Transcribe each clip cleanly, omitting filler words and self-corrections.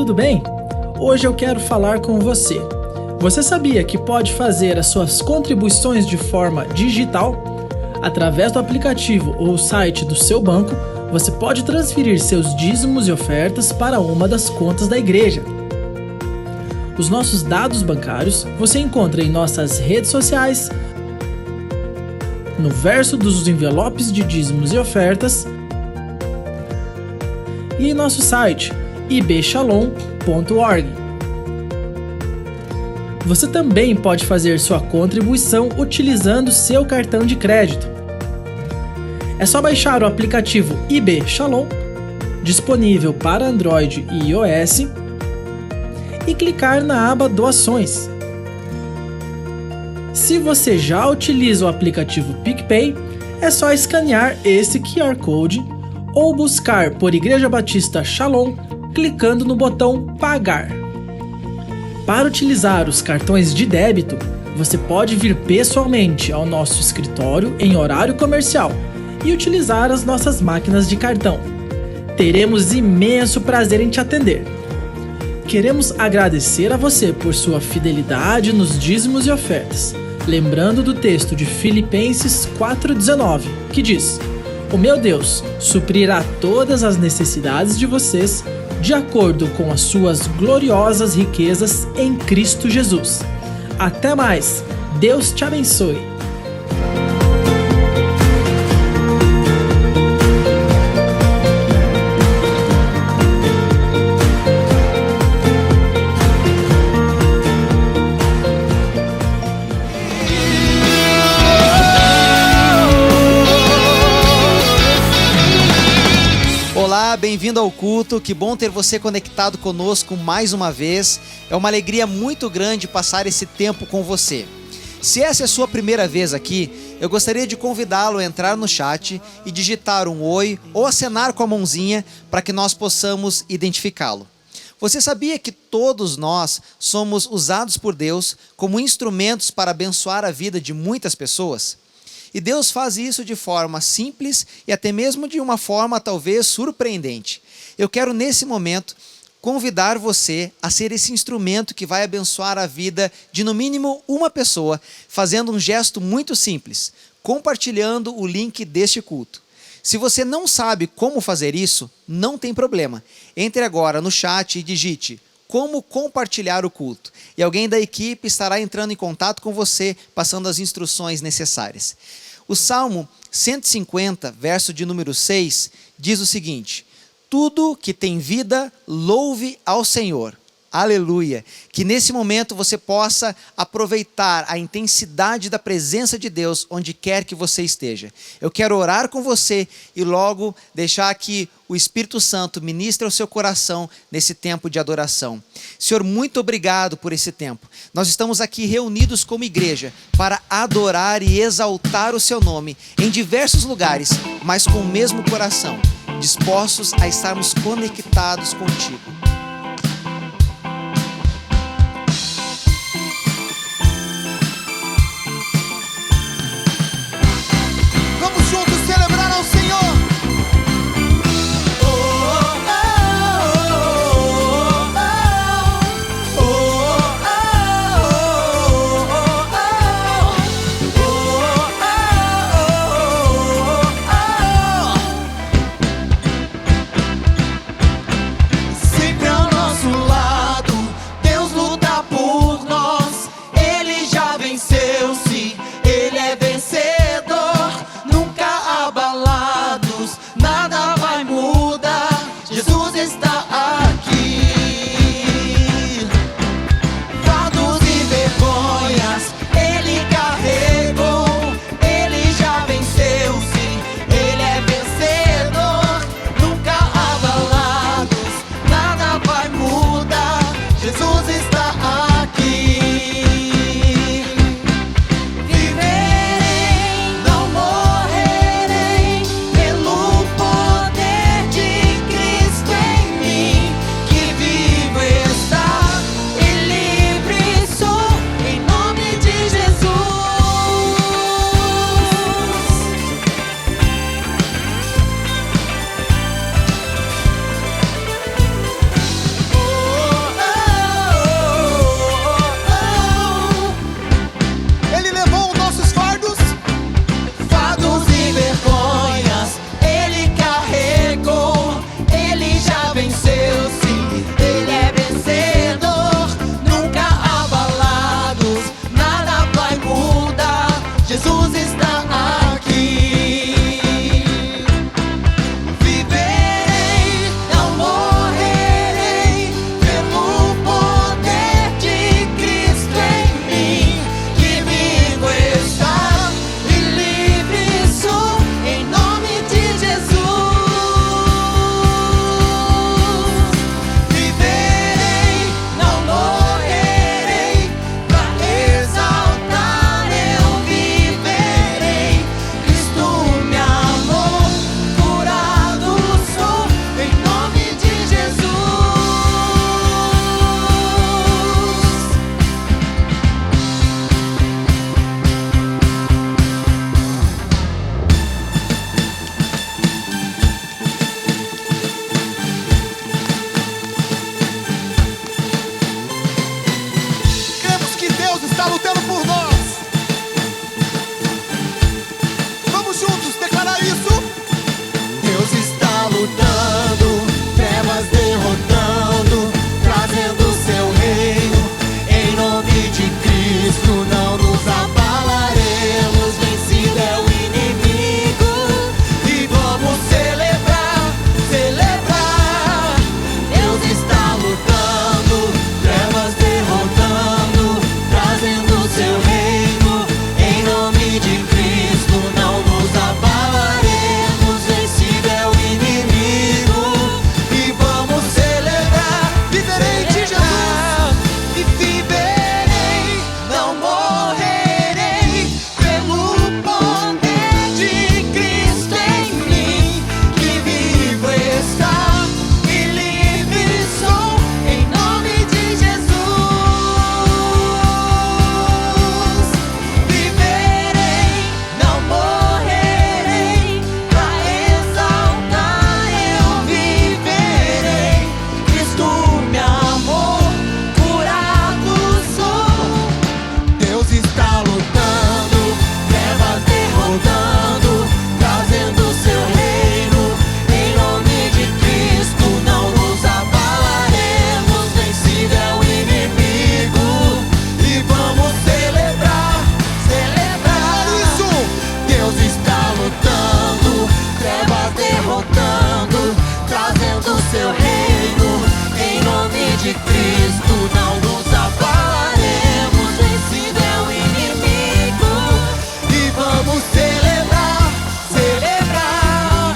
tudo bem? Hoje eu quero falar com você. Você sabia que pode fazer as suas contribuições de forma digital? Através do aplicativo ou site do seu banco, você pode transferir seus dízimos e ofertas para uma das contas da igreja. Os nossos dados bancários você encontra em nossas redes sociais, no verso dos envelopes de dízimos e ofertas e em nosso site ibshalom.org. Você também pode fazer sua contribuição utilizando seu cartão de crédito. É só baixar o aplicativo IB Shalom, disponível para Android e iOS, e clicar na aba Doações. Se você já utiliza o aplicativo PicPay, é só escanear esse QR Code ou buscar por Igreja Batista Shalom, clicando no botão Pagar. Para utilizar os cartões de débito, você pode vir pessoalmente ao nosso escritório em horário comercial e utilizar as nossas máquinas de cartão. Teremos imenso prazer em te atender. Queremos agradecer a você por sua fidelidade nos dízimos e ofertas, lembrando do texto de Filipenses 4,19, que diz: "O meu Deus suprirá todas as necessidades de vocês, de acordo com as suas gloriosas riquezas em Cristo Jesus." Até mais! Deus te abençoe! Olá, bem-vindo ao culto, que bom ter você conectado conosco mais uma vez. É uma alegria muito grande passar esse tempo com você. Se essa é a sua primeira vez aqui, eu gostaria de convidá-lo a entrar no chat e digitar um oi ou acenar com a mãozinha para que nós possamos identificá-lo. Você sabia que todos nós somos usados por Deus como instrumentos para abençoar a vida de muitas pessoas? E Deus faz isso de forma simples e até mesmo de uma forma talvez surpreendente. Eu quero nesse momento convidar você a ser esse instrumento que vai abençoar a vida de no mínimo uma pessoa, fazendo um gesto muito simples, compartilhando o link deste culto. Se você não sabe como fazer isso, não tem problema. Entre agora no chat e digite "como compartilhar o culto" e alguém da equipe estará entrando em contato com você, passando as instruções necessárias. O Salmo 150, verso de número 6, diz o seguinte: "Tudo que tem vida, louve ao Senhor." Aleluia! Que nesse momento você possa aproveitar a intensidade da presença de Deus onde quer que você esteja. Eu quero orar com você e logo deixar que o Espírito Santo ministre ao seu coração nesse tempo de adoração. Senhor, muito obrigado por esse tempo. Nós estamos aqui reunidos como igreja para adorar e exaltar o seu nome em diversos lugares, mas com o mesmo coração, dispostos a estarmos conectados contigo. Sim. Cristo não nos abalaremos, vencido é o inimigo. E vamos celebrar, celebrar.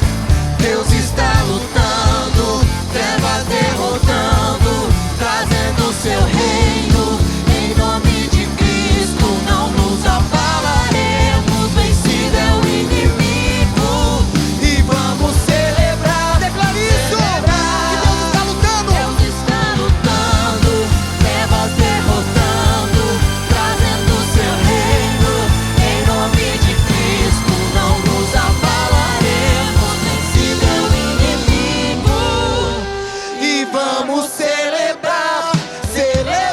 Deus está lutando, trevas derrotando, trazendo seu reino. Em nome de Cristo não nos abalaremos, vencido é o inimigo. E vamos celebrar, declara isso, que Deus está lutando, trevas derrotando, trazendo seu reino. Em nome de Cristo não nos abalaremos, vencido é o inimigo. E vamos celebrar, celebrar.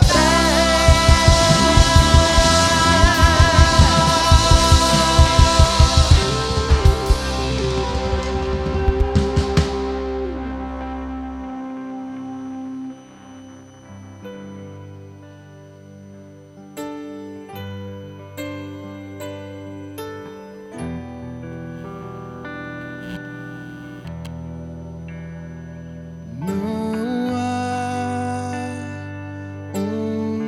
Não há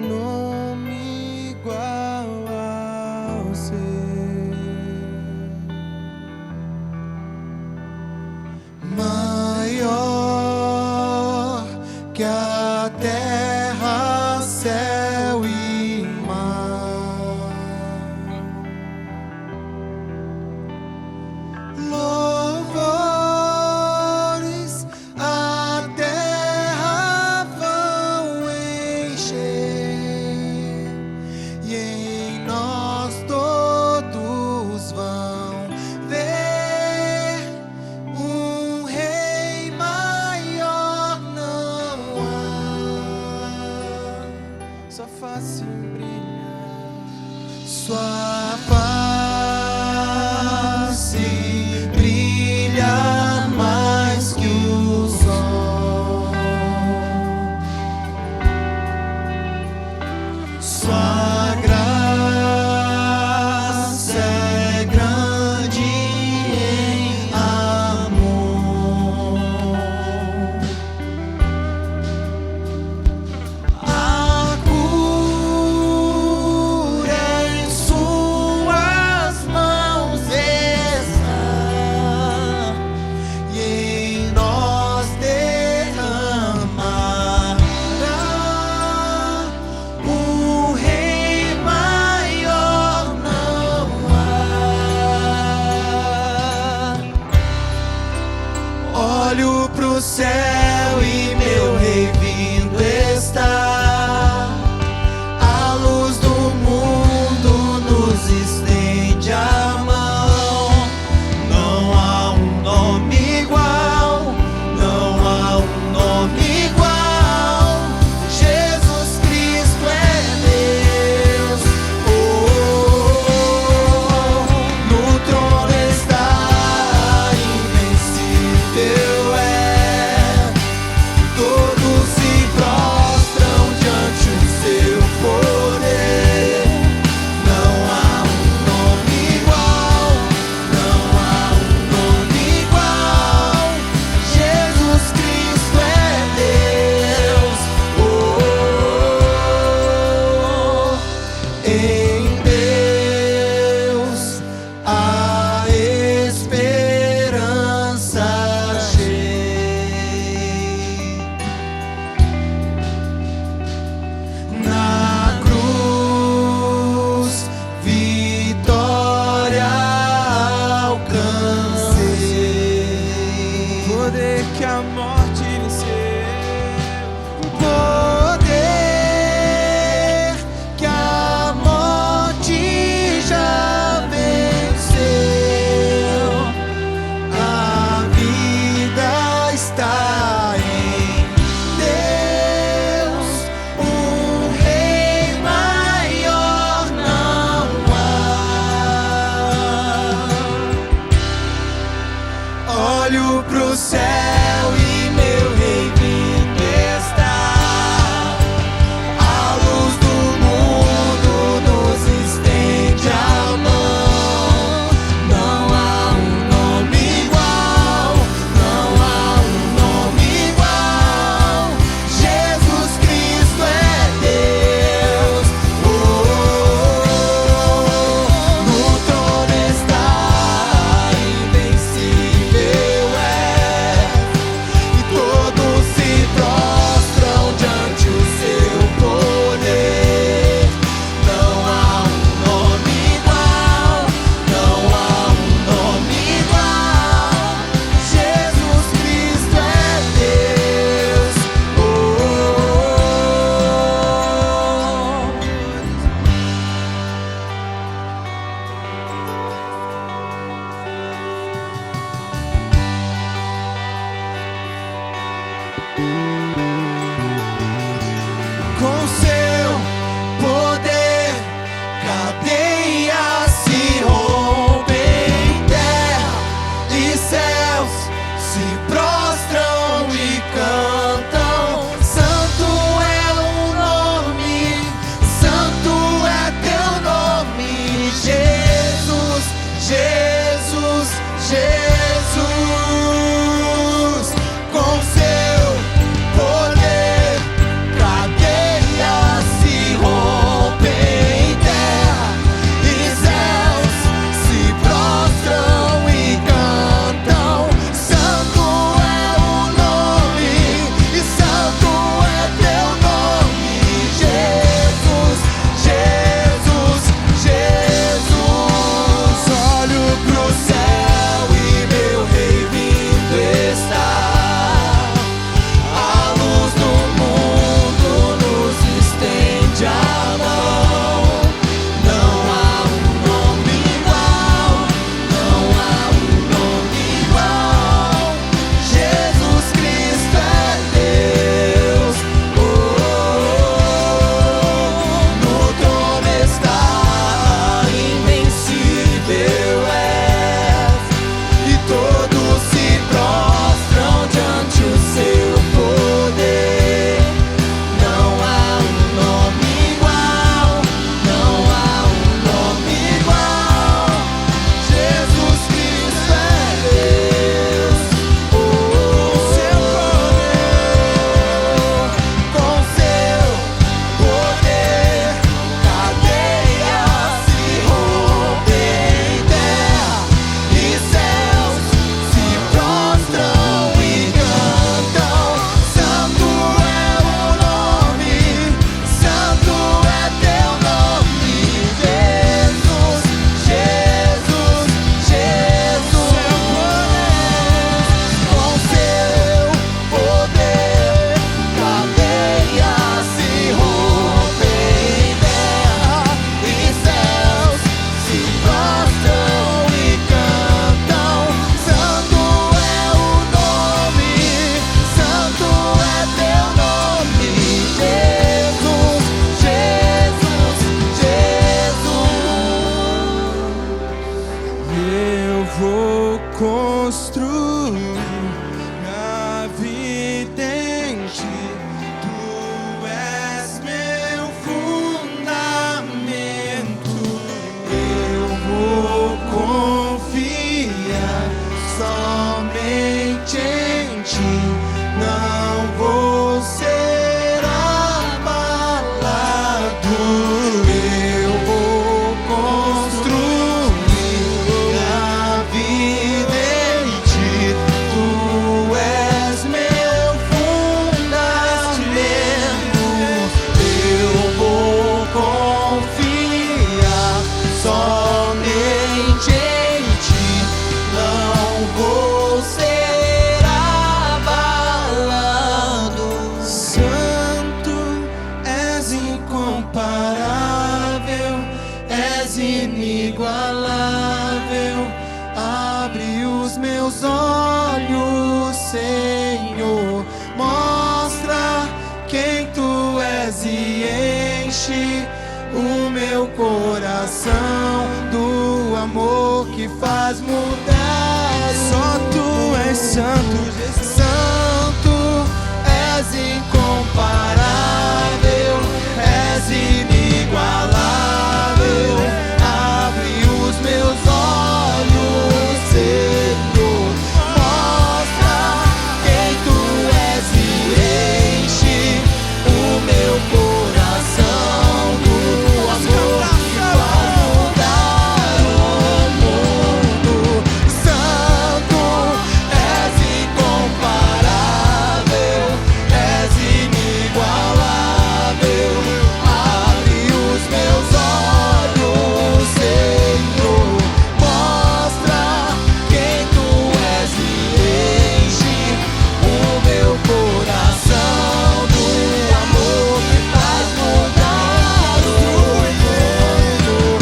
nome igual ao seu, maior que a terra, céu e mar. Louvores a terra vão encher, e em nós todos vão ver um rei maior não há. Sua face brilha, sua face brilha mais que o sol. Sua graça é grande em amor. A cura em suas mãos está, e em nós derramará um rei maior não há. Olho pro céu e meu rei vindo está. A luz do mundo nos estende a mão. Não há um nome igual, não há um nome igual. Jesus Cristo é Deus. Oh, oh, oh. No trono está invencível é. Todos se prostram diante do seu poder. Não há um nome igual, não há um nome igual. Jesus Cristo é Deus. Oh, oh, oh. Em Deus a esperança cheia. Na cruz, vitória alcancei. Poder que a morte venceu. Poder que a morte já venceu. A vida está em Deus. Um rei maior não há. Olho pro céu e meu rei vindo está. A luz do mundo nos estende a mão. Não há um nome igual, não há um nome igual. Jesus Cristo gostam e cantam. Santo é o nome, santo é teu nome, Jesus, Jesus, Jesus. Eu vou construir a vida em ti. Tu és meu fundamento. Eu vou confiar somente em ti. Não vou ser abalado. Eu vou construir a vida em ti. Tu és meu fundamento. Eu vou confiar somente em ti. Não vou ser abalado. Santo, és incomparável, és inigualável. Abre os meus olhos, Senhor, mostra quem tu és e enche o meu coração do amor que faz mudar. Só tu és santo, Jesus. Santo, és incomparável, és inigualável. Abre os meus olhos, Senhor, mostra quem tu és e enche o meu coração do amor que faz mudar o mundo. Santo, és incomparável, és inigualável. Abre os meus olhos, Senhor, mostra quem tu és e enche o meu coração do amor que faz mudar o mundo.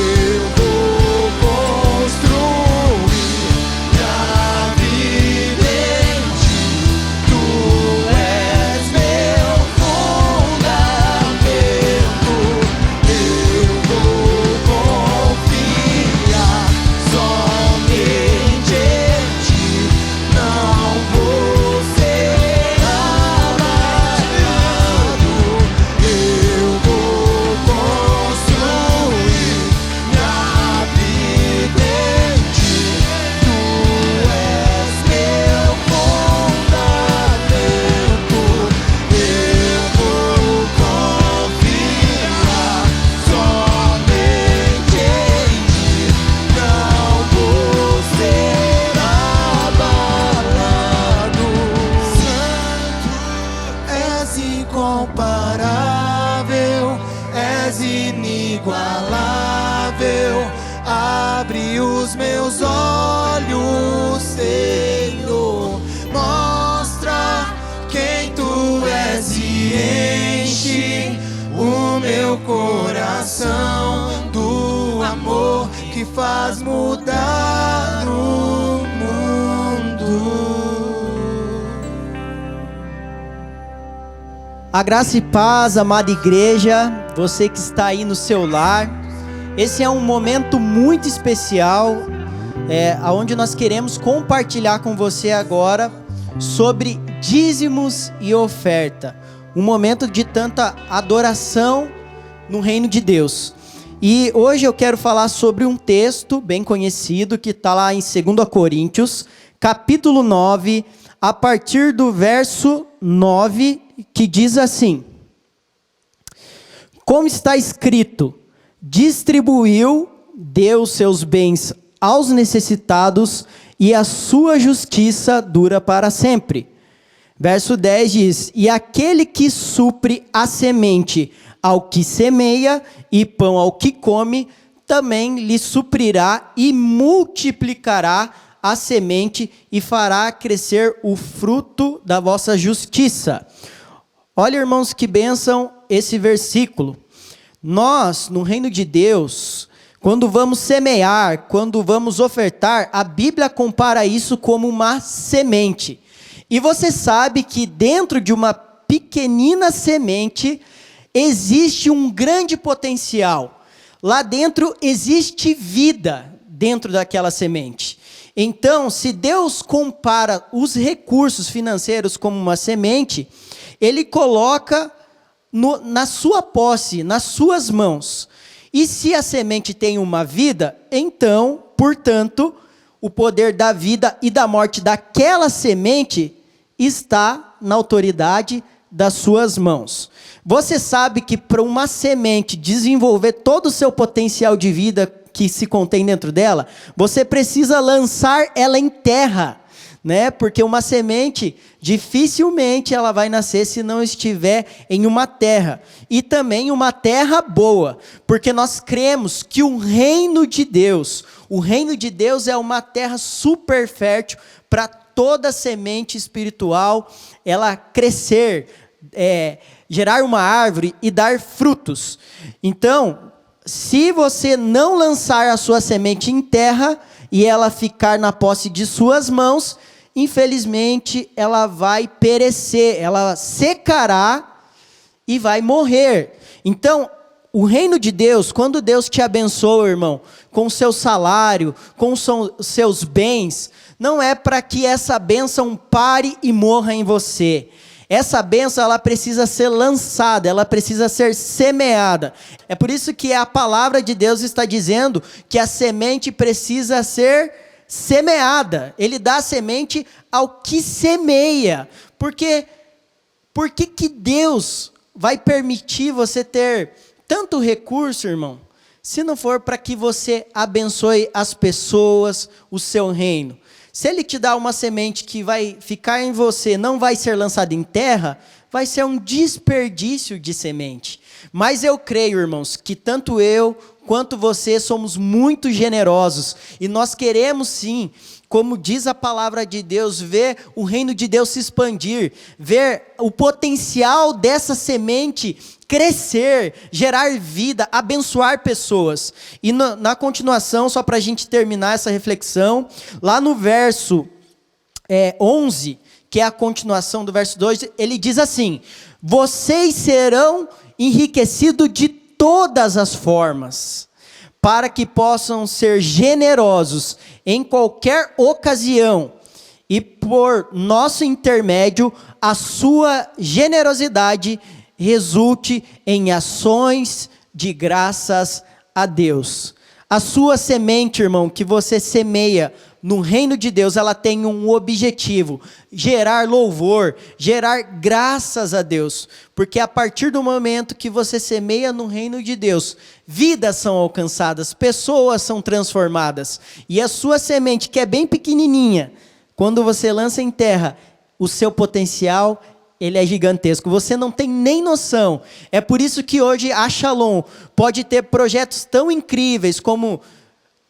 Eu vou construir minha vida em ti. Tu és meu fundamento. Eu vou confiar somente em ti. Não vou ser abalado. Eu vou construir minha vida em ti. Tu és meu fundamento. Eu vou confiar somente em ti. Não vou ser abalado. Santo, és incomparável, és inigualável. Abre os meus olhos, Senhor, mostra quem tu és e enche o meu coração do amor que faz mudar o mundo. A graça e paz, amada igreja, você que está aí no seu lar. Esse é um momento muito especial, onde nós queremos compartilhar com você agora sobre dízimos e oferta. Um momento de tanta adoração no reino de Deus. E hoje eu quero falar sobre um texto bem conhecido que está lá em 2 Coríntios, capítulo 9, a partir do verso 9, que diz assim: como está escrito, distribuiu, deu seus bens aos necessitados e a sua justiça dura para sempre. Verso 10 diz: e aquele que supre a semente ao que semeia e pão ao que come, também lhe suprirá e multiplicará a semente e fará crescer o fruto da vossa justiça. Olha, irmãos, que bênção esse versículo. Nós, no reino de Deus, quando vamos semear, quando vamos ofertar, a Bíblia compara isso como uma semente. E você sabe que dentro de uma pequenina semente existe um grande potencial. Lá dentro existe vida dentro daquela semente. Então, se Deus compara os recursos financeiros como uma semente, Ele coloca na sua posse, nas suas mãos. E se a semente tem uma vida, então, portanto, o poder da vida e da morte daquela semente está na autoridade das suas mãos. Você sabe que para uma semente desenvolver todo o seu potencial de vida que se contém dentro dela, você precisa lançar ela em terra, né? Porque uma semente, dificilmente ela vai nascer se não estiver em uma terra. E também uma terra boa, porque nós cremos que o reino de Deus é uma terra super fértil para toda semente espiritual, ela crescer, gerar uma árvore e dar frutos. Então, se você não lançar a sua semente em terra e ela ficar na posse de suas mãos, infelizmente ela vai perecer, ela secará e vai morrer. Então, o reino de Deus, quando Deus te abençoa, irmão, com o seu salário, com os seus bens, não é para que essa bênção pare e morra em você. Essa bênção, ela precisa ser lançada, ela precisa ser semeada. É por isso que a palavra de Deus está dizendo que a semente precisa ser semeada. Ele dá a semente ao que semeia. Por que Deus vai permitir você ter tanto recurso, irmão, se não for para que você abençoe as pessoas, o seu reino? Se Ele te dá uma semente que vai ficar em você, não vai ser lançada em terra, vai ser um desperdício de semente. Mas eu creio, irmãos, que tanto eu quanto você somos muito generosos. E nós queremos sim, como diz a palavra de Deus, ver o reino de Deus se expandir, ver o potencial dessa semente crescer, gerar vida, abençoar pessoas. E na continuação, só para a gente terminar essa reflexão, lá no verso 11, que é a continuação do verso 2, ele diz assim: vocês serão enriquecidos de todas as formas, para que possam ser generosos em qualquer ocasião, e por nosso intermédio, a sua generosidade resulte em ações de graças a Deus. A sua semente, irmão, que você semeia no reino de Deus, ela tem um objetivo: gerar louvor, gerar graças a Deus. Porque a partir do momento que você semeia no reino de Deus, vidas são alcançadas, pessoas são transformadas. E a sua semente, que é bem pequenininha, quando você lança em terra, o seu potencial, ele é gigantesco, você não tem nem noção. É por isso que hoje a Shalom pode ter projetos tão incríveis como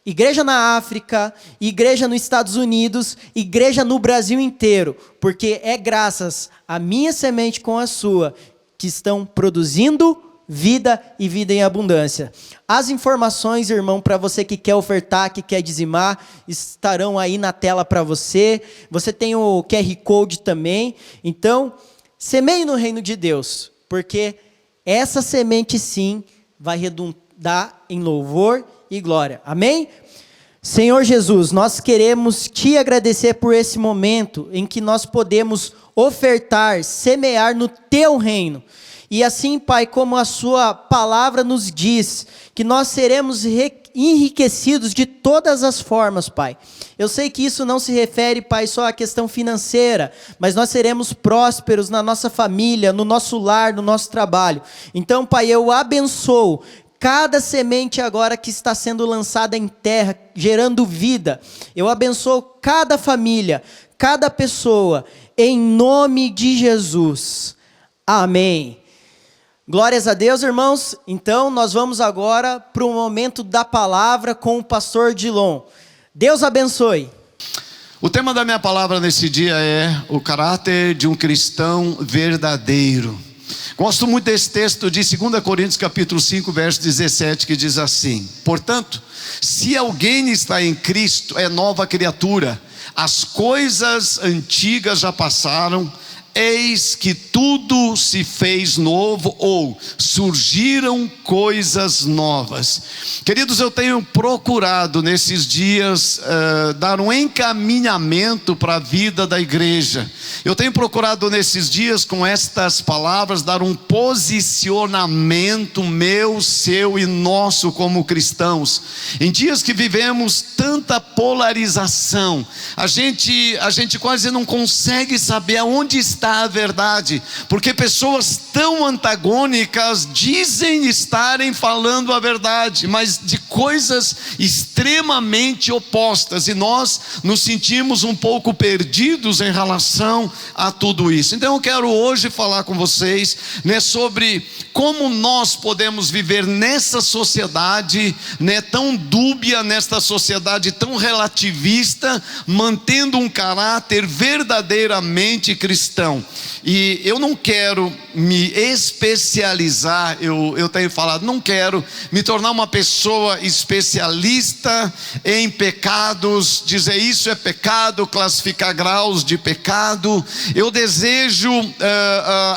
igreja na África, igreja nos Estados Unidos, igreja no Brasil inteiro, porque é graças à minha semente com a sua que estão produzindo vida e vida em abundância. As informações, irmão, para você que quer ofertar, que quer dizimar, estarão aí na tela para você. Você tem o QR Code também. Então, semeie no reino de Deus, porque essa semente sim vai redundar em louvor e glória. Amém? Senhor Jesus, nós queremos te agradecer por esse momento em que nós podemos ofertar, semear no teu reino. E assim, Pai, como a sua palavra nos diz, que nós seremos enriquecidos de todas as formas, Pai. Eu sei que isso não se refere, Pai, só à questão financeira, mas nós seremos prósperos na nossa família, no nosso lar, no nosso trabalho. Então, Pai, eu abençoo cada semente agora que está sendo lançada em terra, gerando vida. Eu abençoo cada família, cada pessoa, em nome de Jesus. Amém. Glórias a Deus, irmãos. Então, nós vamos agora para o momento da palavra com o pastor Dilon. Deus abençoe. O tema da minha palavra nesse dia é o caráter de um cristão verdadeiro. Gosto muito desse texto de 2 Coríntios capítulo 5, verso 17, que diz assim: portanto, se alguém está em Cristo, é nova criatura, as coisas antigas já passaram, eis que tudo se fez novo, ou surgiram coisas novas. Queridos, eu tenho procurado nesses dias dar um encaminhamento para a vida da igreja. Eu tenho procurado nesses dias, com estas palavras, dar um posicionamento meu, seu e nosso como cristãos. Em dias que vivemos tanta polarização, a gente quase não consegue saber aonde está a verdade, porque pessoas tão antagônicas dizem estarem falando a verdade, mas de coisas extremamente opostas, e nós nos sentimos um pouco perdidos em relação a tudo isso. Então eu quero hoje falar com vocês, sobre como nós podemos viver nessa sociedade, tão dúbia, nesta sociedade tão relativista, mantendo um caráter verdadeiramente cristão. E eu não quero me especializar, eu tenho falado, não quero me tornar uma pessoa especialista em pecados, dizer isso é pecado, classificar graus de pecado. Eu desejo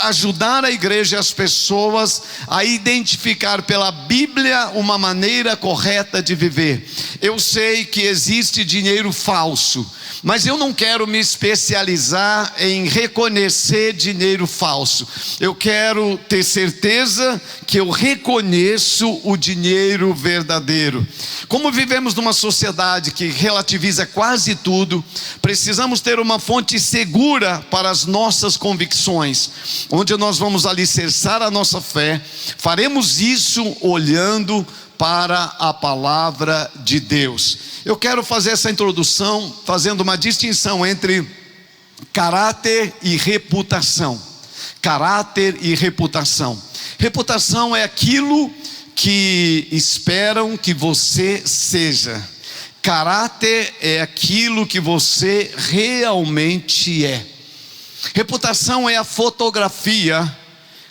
ajudar a igreja e as pessoas a identificar pela Bíblia uma maneira correta de viver. Eu sei que existe dinheiro falso, mas eu não quero me especializar em reconhecer dinheiro falso. Eu quero ter certeza que eu reconheço o dinheiro verdadeiro. Como vivemos numa sociedade que relativiza quase tudo, precisamos ter uma fonte segura para as nossas convicções, onde nós vamos alicerçar a nossa fé. Faremos isso olhando para a palavra de Deus. Eu quero fazer essa introdução fazendo uma distinção entre caráter e reputação. Caráter e reputação. Reputação é aquilo que esperam que você seja. Caráter é aquilo que você realmente é. Reputação é a fotografia,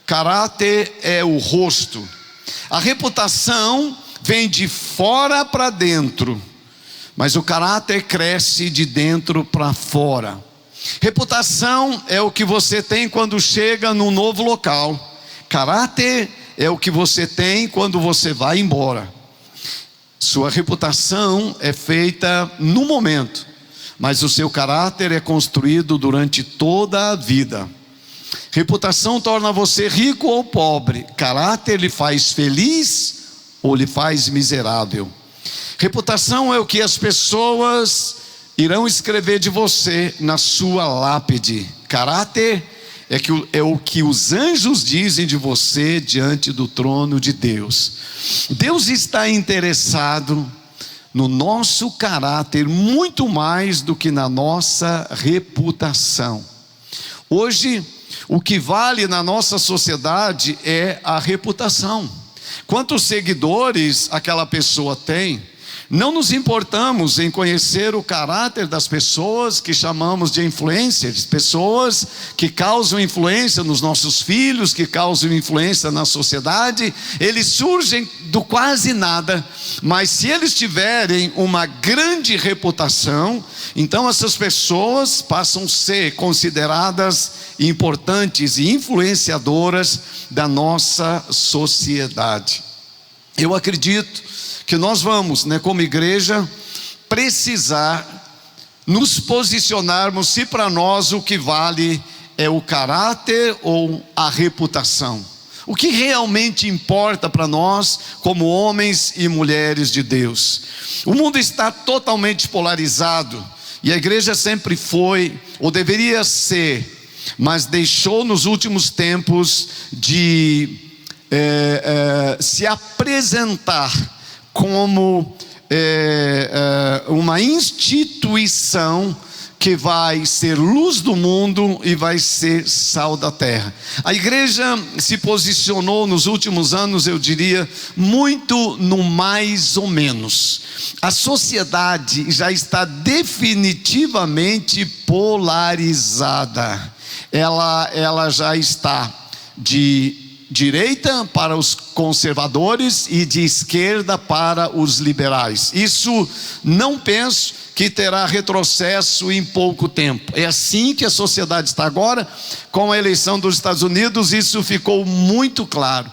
caráter é o rosto. A reputação vem de fora para dentro, mas o caráter cresce de dentro para fora. Reputação é o que você tem quando chega num novo local. Caráter é o que você tem quando você vai embora. Sua reputação é feita no momento, mas o seu caráter é construído durante toda a vida. Reputação torna você rico ou pobre. Caráter lhe faz feliz ou lhe faz miserável. Reputação é o que as pessoas irão escrever de você na sua lápide. Caráter é o que os anjos dizem de você diante do trono de Deus. Deus está interessado no nosso caráter muito mais do que na nossa reputação. Hoje, o que vale na nossa sociedade é a reputação. Quantos seguidores aquela pessoa tem? Não nos importamos em conhecer o caráter das pessoas que chamamos de influencers, pessoas que causam influência nos nossos filhos, que causam influência na sociedade. Eles surgem do quase nada, mas se eles tiverem uma grande reputação, então essas pessoas passam a ser consideradas importantes e influenciadoras da nossa sociedade. Eu acredito que nós vamos, como igreja, precisar nos posicionarmos se para nós o que vale é o caráter ou a reputação. O que realmente importa para nós como homens e mulheres de Deus. O mundo está totalmente polarizado e a igreja sempre foi, ou deveria ser, mas deixou nos últimos tempos de se apresentar como uma instituição que vai ser luz do mundo e vai ser sal da terra. A igreja se posicionou nos últimos anos, eu diria, muito no mais ou menos. A sociedade já está definitivamente polarizada. Ela já está de direita para os conservadores e de esquerda para os liberais. Isso não penso que terá retrocesso em pouco tempo. É assim que a sociedade está agora. Com a eleição dos Estados Unidos, isso ficou muito claro.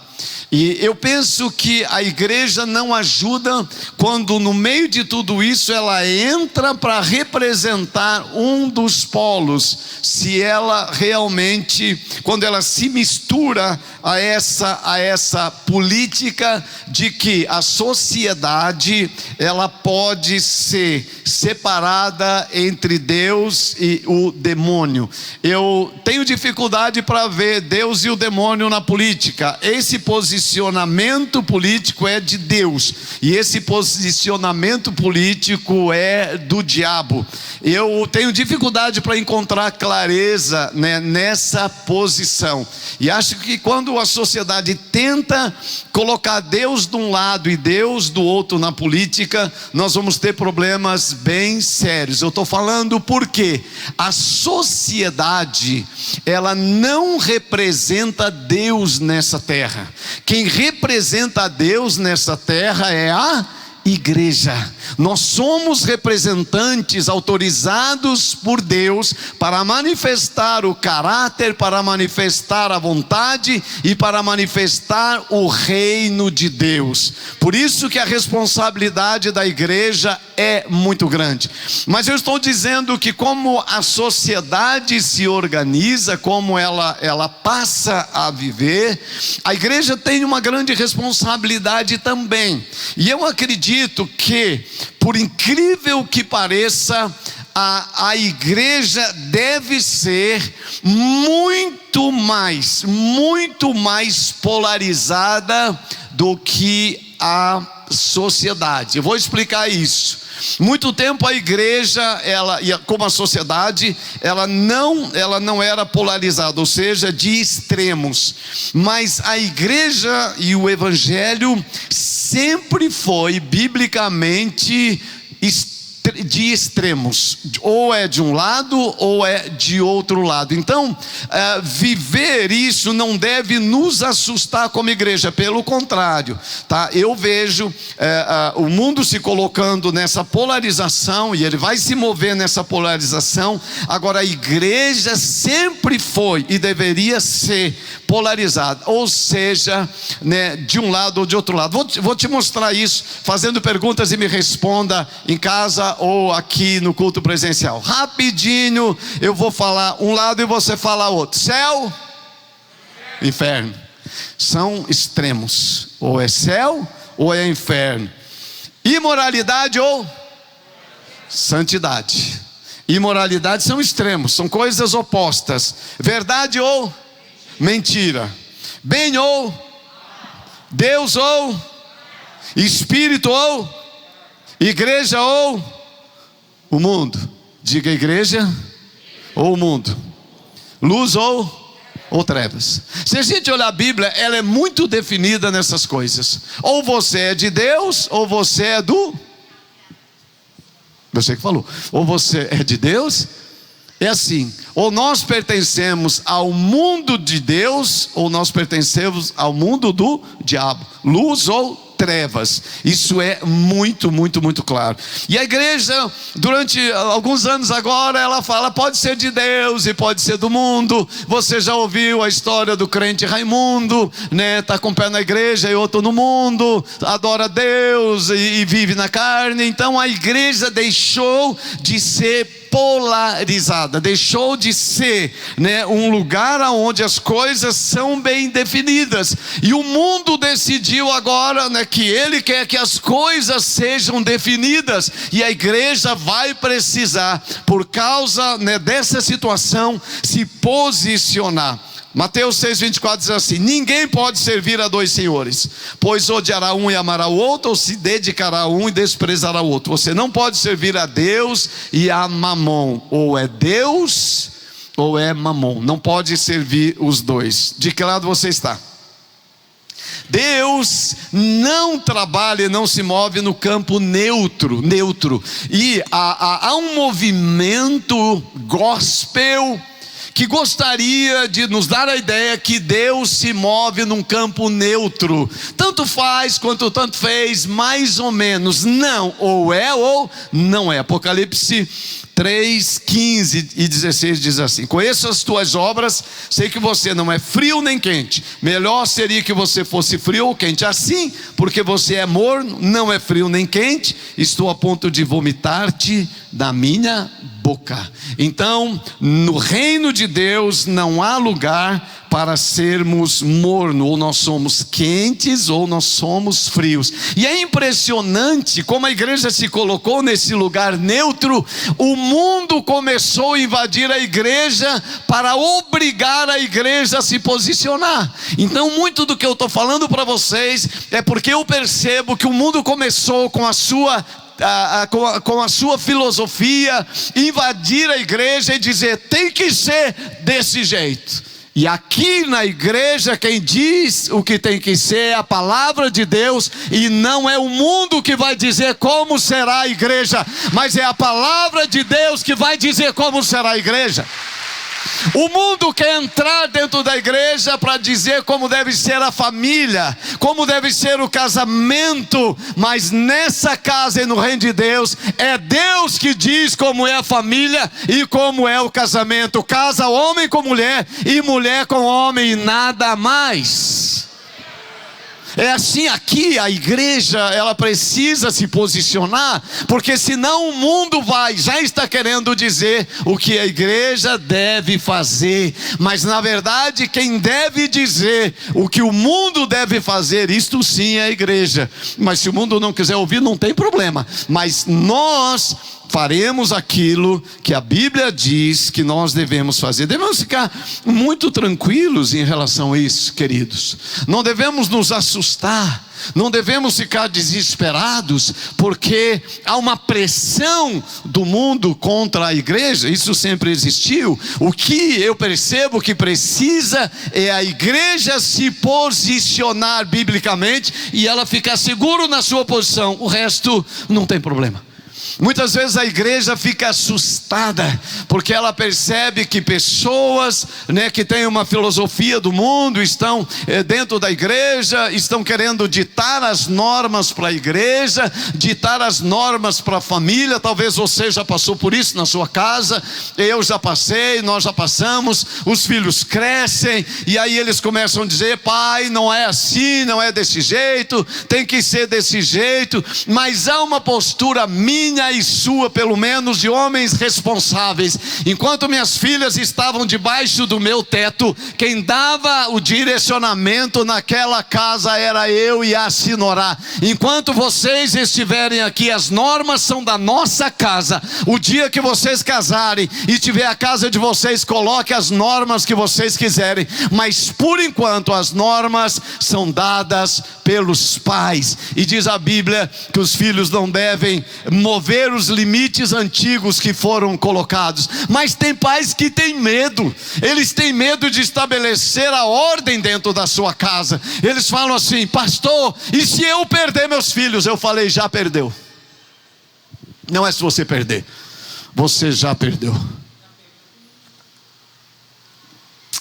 E eu penso que a igreja não ajuda quando no meio de tudo isso ela entra para representar um dos polos, se ela realmente, quando ela se mistura a essa política de que a sociedade ela pode ser separada entre Deus e o demônio. Eu tenho dificuldade para ver Deus e o demônio na política. Esse posicionamento político é de Deus e esse posicionamento político é do diabo. Eu tenho dificuldade para encontrar clareza, né, nessa posição, e acho que quando a sociedade tenta colocar Deus de um lado e Deus do outro na política, nós vamos ter problemas bem sérios. Eu estou falando porque a sociedade ela não representa Deus nessa terra. Quem representa a Deus nessa terra é a igreja. Nós somos representantes autorizados por Deus para manifestar o caráter, para manifestar a vontade e para manifestar o reino de Deus. Por isso que a responsabilidade da igreja é muito grande. Mas eu estou dizendo que como a sociedade se organiza, como ela passa a viver, a igreja tem uma grande responsabilidade também. E eu acredito que, por incrível que pareça, a igreja deve ser muito mais polarizada do que a sociedade. Eu vou explicar isso. Muito tempo a igreja, como a sociedade, ela não era polarizada, ou seja, de extremos. Mas a igreja e o evangelho sempre foi biblicamente de extremos, ou é de um lado ou é de outro lado. Então viver isso não deve nos assustar como igreja, pelo contrário, tá? Eu vejo o mundo se colocando nessa polarização e ele vai se mover nessa polarização. Agora a igreja sempre foi e deveria ser polarizada, ou seja, né, de um lado ou de outro lado. Vou te mostrar isso fazendo perguntas e me responda em casa ou aqui no culto presencial. Rapidinho eu vou falar um lado e você fala outro. Céu, inferno. São extremos. Ou é céu ou é inferno. Imoralidade ou santidade. Imoralidade são extremos, são coisas opostas. Verdade ou mentira. Bem ou Deus ou Espírito ou igreja ou o mundo. Diga igreja ou o mundo. Luz ou trevas. Se a gente olhar a Bíblia, ela é muito definida nessas coisas. Ou você é de Deus ou você é do... Você que falou. Ou você é de Deus. É assim, ou nós pertencemos ao mundo de Deus, ou nós pertencemos ao mundo do diabo. Luz ou trevas. Isso é muito claro. E a igreja, durante alguns anos agora, ela fala, pode ser de Deus e pode ser do mundo. Você já ouviu a história do crente Raimundo, né? Tá com um pé na igreja e outro no mundo, adora Deus e vive na carne. Então a igreja deixou de ser polarizada, deixou de ser, né, um lugar onde as coisas são bem definidas, e o mundo decidiu agora, né, que ele quer que as coisas sejam definidas, e a igreja vai precisar, por causa, né, dessa situação, se posicionar. Mateus 6,24 diz assim: ninguém pode servir a dois senhores, pois odiará um e amará o outro, ou se dedicará a um e desprezará o outro. Você não pode servir a Deus e a Mamon. Ou é Deus ou é Mamon. Não pode servir os dois. De que lado você está? Deus não trabalha e não se move no campo neutro. E há um movimento gospel que gostaria de nos dar a ideia que Deus se move num campo neutro. Tanto faz quanto tanto fez, mais ou menos. Não, ou é ou não é. Apocalipse 3, 15 e 16 diz assim: conheço as tuas obras, sei que você não é frio nem quente. Melhor seria que você fosse frio ou quente. Assim, porque você é morno, não é frio nem quente, estou a ponto de vomitar-te da minha boca. Então, no reino de Deus não há lugar para sermos mornos, ou nós somos quentes ou nós somos frios. E é impressionante como a igreja se colocou nesse lugar neutro. O mundo começou a invadir a igreja para obrigar a igreja a se posicionar. Então, muito do que eu estou falando para vocês é porque eu percebo que o mundo começou com a sua filosofia, invadir a igreja e dizer: tem que ser desse jeito. E aqui na igreja quem diz o que tem que ser é a palavra de Deus, e não é o mundo que vai dizer como será a igreja, mas é a palavra de Deus que vai dizer como será a igreja. O mundo quer entrar dentro da igreja para dizer como deve ser a família, como deve ser o casamento, mas nessa casa e no reino de Deus, é Deus que diz como é a família e como é o casamento. Casa homem com mulher e mulher com homem e nada mais. É assim aqui, a igreja, ela precisa se posicionar, porque senão o mundo já está querendo dizer o que a igreja deve fazer, mas na verdade quem deve dizer o que o mundo deve fazer, isto sim é a igreja. Mas se o mundo não quiser ouvir, não tem problema, mas nós faremos aquilo que a Bíblia diz que nós devemos fazer. Devemos ficar muito tranquilos em relação a isso, queridos. Não devemos nos assustar, não devemos ficar desesperados, porque há uma pressão do mundo contra a igreja. Isso sempre existiu. O que eu percebo que precisa é a igreja se posicionar biblicamente e ela ficar segura na sua posição. O resto não tem problema. Muitas vezes a igreja fica assustada, porque ela percebe que pessoas, que têm uma filosofia do mundo, estão dentro da igreja, estão querendo ditar as normas para a igreja, ditar as normas para a família. Talvez você já passou por isso na sua casa, eu já passei, nós já passamos. Os filhos crescem e aí eles começam a dizer: pai, não é assim, não é desse jeito, tem que ser desse jeito. Mas há uma postura minha e sua, pelo menos de homens responsáveis. Enquanto minhas filhas estavam debaixo do meu teto, quem dava o direcionamento naquela casa era eu e a Sinorá. Enquanto vocês estiverem aqui, as normas são da nossa casa. O dia que vocês casarem e tiver a casa de vocês, coloque as normas que vocês quiserem, mas por enquanto as normas são dadas pelos pais. E diz a Bíblia que os filhos não devem mover os limites antigos que foram colocados. Mas tem pais que têm medo. Eles têm medo de estabelecer a ordem dentro da sua casa. Eles falam assim: pastor, e se eu perder meus filhos? Eu falei: já perdeu. Não é se você perder, você já perdeu.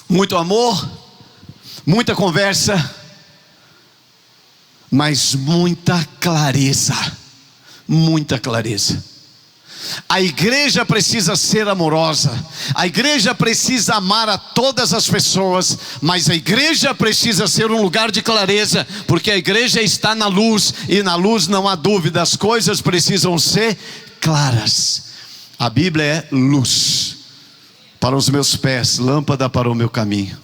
Muito amor, muita conversa, mas muita clareza. Muita clareza. A igreja precisa ser amorosa, a igreja precisa amar a todas as pessoas, mas a igreja precisa ser um lugar de clareza, porque a igreja está na luz, e na luz não há dúvida, as coisas precisam ser claras. A Bíblia é luz para os meus pés, lâmpada para o meu caminho.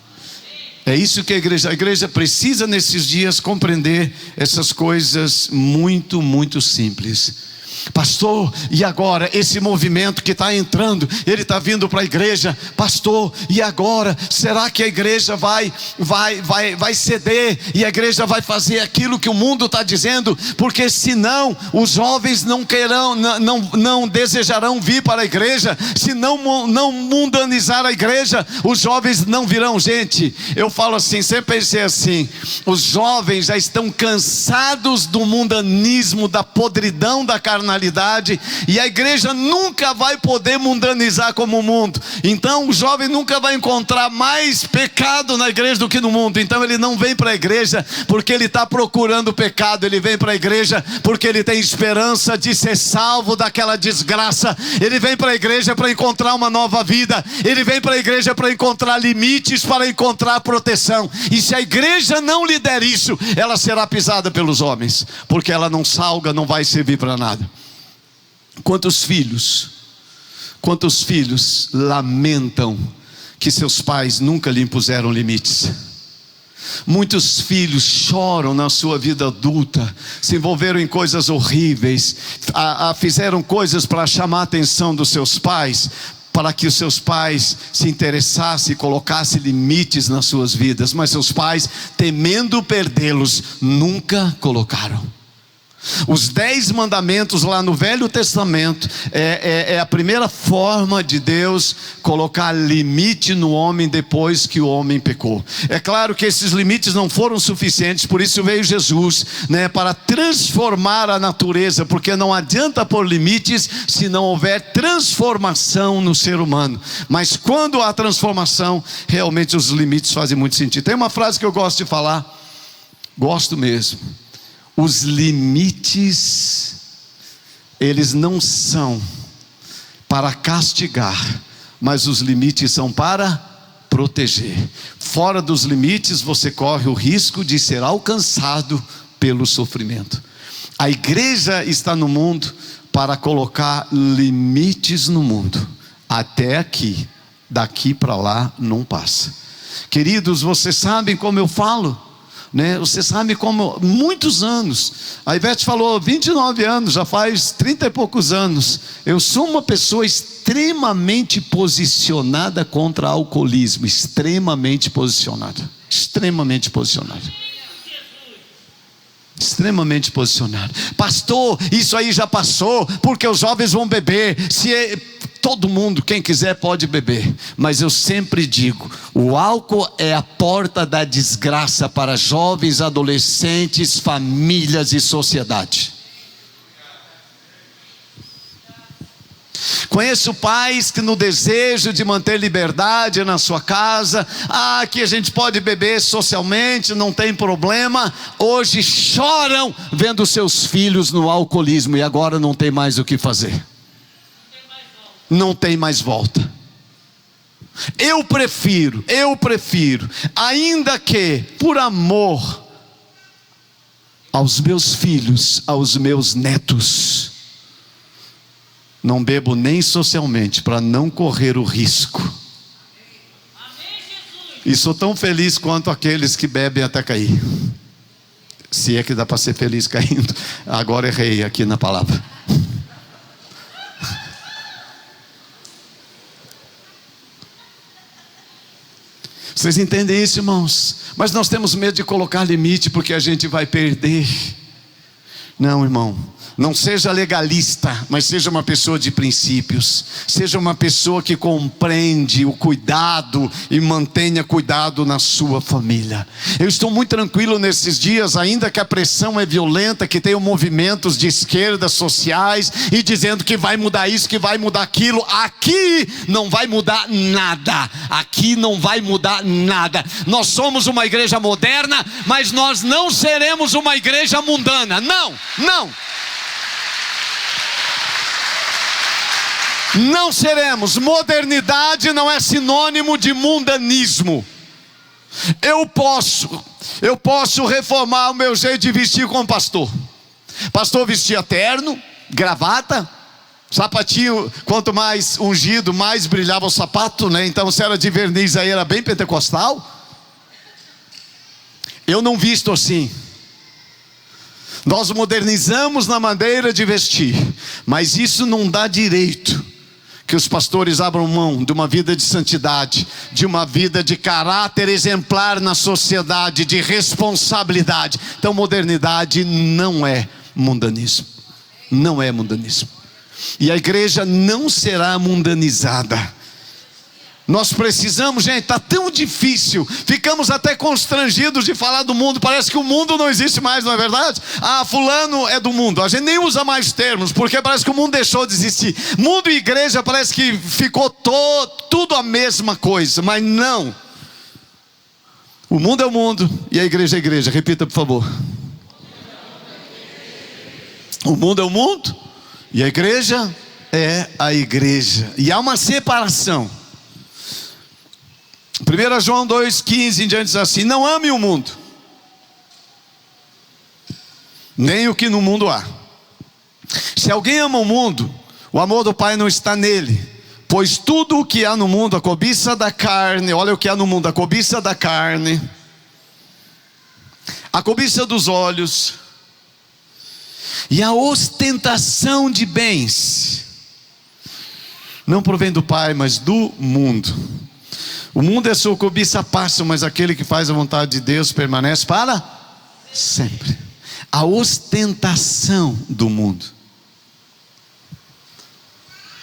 É isso que a igreja precisa nesses dias compreender essas coisas muito, muito simples. Pastor, e agora esse movimento que está entrando, ele está vindo para a igreja. Pastor, e agora? Será que a igreja vai ceder e a igreja vai fazer aquilo que o mundo está dizendo? Porque senão os jovens não desejarão vir para a igreja. Se não mundanizar a igreja, os jovens não virão. Gente, eu falo assim, sempre pensei assim: os jovens já estão cansados do mundanismo, da podridão da carne carnalidade, e a igreja nunca vai poder mundanizar como o mundo. Então o jovem nunca vai encontrar mais pecado na igreja do que no mundo. Então ele não vem para a igreja porque ele está procurando o pecado, ele vem para a igreja porque ele tem esperança de ser salvo daquela desgraça. Ele vem para a igreja para encontrar uma nova vida, ele vem para a igreja para encontrar limites, para encontrar proteção. E se a igreja não lhe der isso, ela será pisada pelos homens, porque ela não salga, não vai servir para nada. Quantos filhos lamentam que seus pais nunca lhe impuseram limites? Muitos filhos choram na sua vida adulta, se envolveram em coisas horríveis, fizeram coisas para chamar a atenção dos seus pais, para que os seus pais se interessassem e colocassem limites nas suas vidas, mas seus pais, temendo perdê-los, nunca colocaram. Os 10 mandamentos lá no Velho Testamento é a primeira forma de Deus colocar limite no homem depois que o homem pecou. É claro que esses limites não foram suficientes, por isso veio Jesus, para transformar a natureza, porque não adianta pôr limites se não houver transformação no ser humano. Mas quando há transformação, realmente os limites fazem muito sentido. Tem uma frase que eu gosto de falar, gosto mesmo: os limites, eles não são para castigar, mas os limites são para proteger. Fora dos limites, você corre o risco de ser alcançado pelo sofrimento. A igreja está no mundo para colocar limites no mundo. Até aqui, daqui para lá não passa. Queridos, vocês sabem como eu falo? Você sabe como, muitos anos, a Ivete falou 29 anos, já faz 30 e poucos anos, eu sou uma pessoa extremamente posicionada contra alcoolismo, extremamente posicionada, pastor, isso aí já passou, porque os jovens vão beber, todo mundo, quem quiser pode beber, mas eu sempre digo, o álcool é a porta da desgraça para jovens, adolescentes, famílias e sociedade. Conheço pais que no desejo de manter liberdade na sua casa, que a gente pode beber socialmente, não tem problema, hoje choram vendo seus filhos no alcoolismo e agora não tem mais o que fazer. Não tem mais volta. Eu prefiro, ainda que por amor aos meus filhos, aos meus netos, não bebo nem socialmente, para não correr o risco. E sou tão feliz quanto aqueles que bebem até cair. Se é que dá para ser feliz caindo. Agora errei aqui na palavra. Vocês entendem isso, irmãos? Mas nós temos medo de colocar limite, porque a gente vai perder. Não, irmão, não seja legalista, mas seja uma pessoa de princípios. Seja uma pessoa que compreende o cuidado e mantenha cuidado na sua família. Eu estou muito tranquilo nesses dias, ainda que a pressão é violenta, que tem movimentos de esquerda sociais e dizendo que vai mudar isso, que vai mudar aquilo. Aqui não vai mudar nada. Aqui não vai mudar nada. Nós somos uma igreja moderna, mas nós não seremos uma igreja mundana. Não. Não seremos. Modernidade não é sinônimo de mundanismo. Eu posso reformar o meu jeito de vestir como pastor. Pastor vestia terno, gravata, sapatinho, quanto mais ungido, mais brilhava o sapato, Então se era de verniz aí era bem pentecostal. Eu não visto assim. Nós modernizamos na maneira de vestir, mas isso não dá direito que os pastores abram mão de uma vida de santidade, de uma vida de caráter exemplar na sociedade, de responsabilidade. Então modernidade não é mundanismo. Não é mundanismo. E a igreja não será mundanizada. Nós precisamos, gente, está tão difícil, ficamos até constrangidos de falar do mundo, parece que o mundo não existe mais, não é verdade? Ah, fulano é do mundo, a gente nem usa mais termos, porque parece que o mundo deixou de existir. Mundo e igreja parece que ficou tudo a mesma coisa, mas não. O mundo é o mundo e a igreja é a igreja, repita por favor. O mundo é o mundo e a igreja é a igreja, e há uma separação. 1 João 2,15 em diante diz assim: não ame o mundo, nem o que no mundo há. Se alguém ama o mundo, o amor do Pai não está nele. Pois tudo o que há no mundo, a cobiça da carne, olha o que há no mundo: a cobiça da carne, a cobiça dos olhos e a ostentação de bens, não provém do Pai, mas do mundo. O mundo é sua cobiça passa, mas aquele que faz a vontade de Deus permanece para sempre. A ostentação do mundo.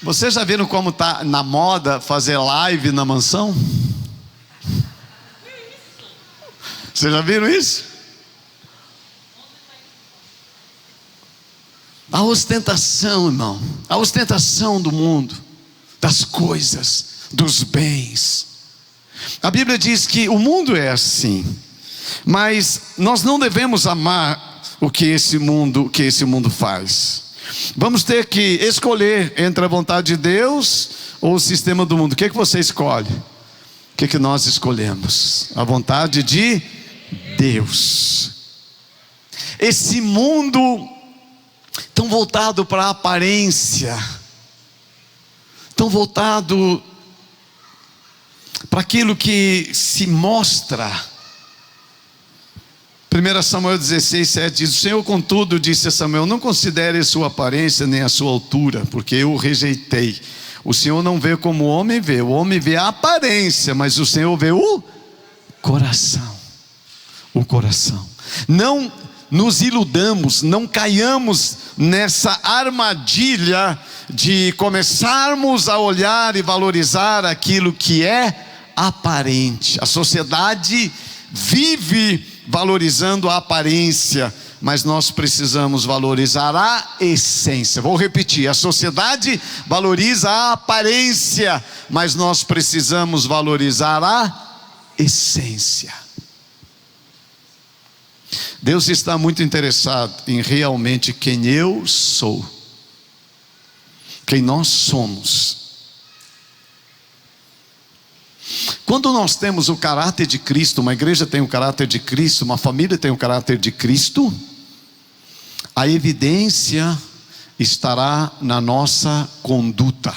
Vocês já viram como está na moda fazer live na mansão? Vocês já viram isso? A ostentação, irmão. A ostentação do mundo, das coisas, dos bens. A Bíblia diz que o mundo é assim, mas nós não devemos amar o que esse mundo faz. Vamos ter que escolher entre a vontade de Deus ou o sistema do mundo. O que é que você escolhe? O que é que nós escolhemos? A vontade de Deus. Esse mundo tão voltado para a aparência, tão voltado para aquilo que se mostra. 1 Samuel 16:7 diz: o Senhor contudo disse a Samuel: não considere a sua aparência nem a sua altura, porque eu o rejeitei. O Senhor não vê como o homem vê a aparência, mas o Senhor vê o coração. O coração. Não nos iludamos, não caiamos nessa armadilha de começarmos a olhar e valorizar aquilo que é aparente. A sociedade vive valorizando a aparência, mas nós precisamos valorizar a essência. Vou repetir: a sociedade valoriza a aparência, mas nós precisamos valorizar a essência. Deus está muito interessado em realmente quem eu sou, quem nós somos. Quando nós temos o caráter de Cristo, uma igreja tem o caráter de Cristo, uma família tem o caráter de Cristo, a evidência estará na nossa conduta,